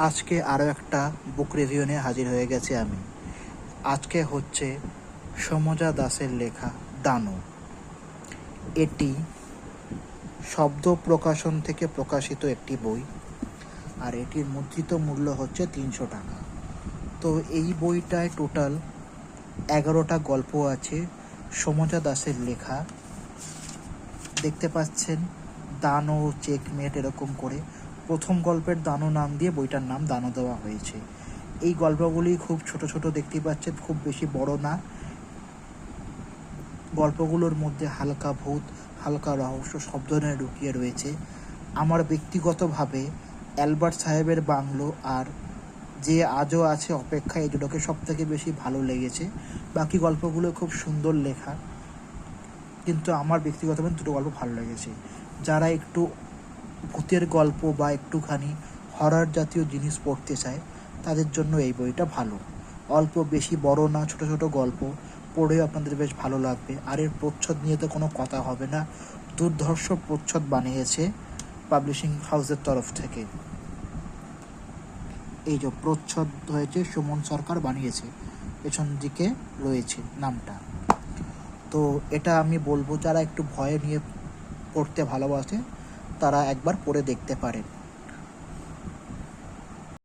আজকে আরও একটা বুক রিভিউ নিয়ে হাজির হয়ে গেছি আমি। আজকে হচ্ছে সমজা দাসের লেখা দানব। এটি শব্দ প্রকাশন থেকে প্রকাশিত একটি বই, আর এটির মুদ্রিত মূল্য হচ্ছে 300 টাকা। তো এই বইটায় টোটাল 11টা গল্প আছে সমজা দাসের লেখা। দেখতে পাচ্ছেন দানো, চেকমেট এরকম করে প্রথম গল্পের দানো নাম দিয়ে বইটার নাম দানো দেওয়া হয়েছে। এই গল্পগুলি খুব ছোট ছোট দেখতে পাচ্ছেন, খুব বেশি বড় না। গল্পগুলোর মধ্যে হালকা ভূত, হালকা রহস্য সব ধরনের লুকিয়ে রয়েছে। আমার ব্যক্তিগতভাবে অ্যালবার্ট সাহেবের বাংলো আর যে আজও আছে অপেক্ষা, এই দুটোকে সব থেকে বেশি ভালো লেগেছে। বাকি গল্পগুলো খুব সুন্দর লেখা, কিন্তু আমার ব্যক্তিগতভাবে দুটো গল্প ভালো লেগেছে। যারা একটু ভূতের গল্প বা একটুখানি হরর জাতীয় জিনিস পড়তে চায় তাদের জন্য এই বইটা ভালো। অল্প বেশি বড় না, ছোট ছোট গল্প পড়েও আপনাদের বেশ ভালো লাগবে। আর এর প্রচ্ছদ নিয়ে তো কোনো কথা হবে না, দুর্ধর্ষ প্রচ্ছদ বানিয়েছে পাবলিশিং হাউসের তরফ থেকে। এই যে প্রচ্ছদ হয়েছে সুমন সরকার বানিয়েছে, পেছন দিকে রয়েছে নামটা। তো এটা আমি বলবো যারা একটু ভয় নিয়ে পড়তে ভালোবাসে তারা একবার পড়ে দেখতে পারেন।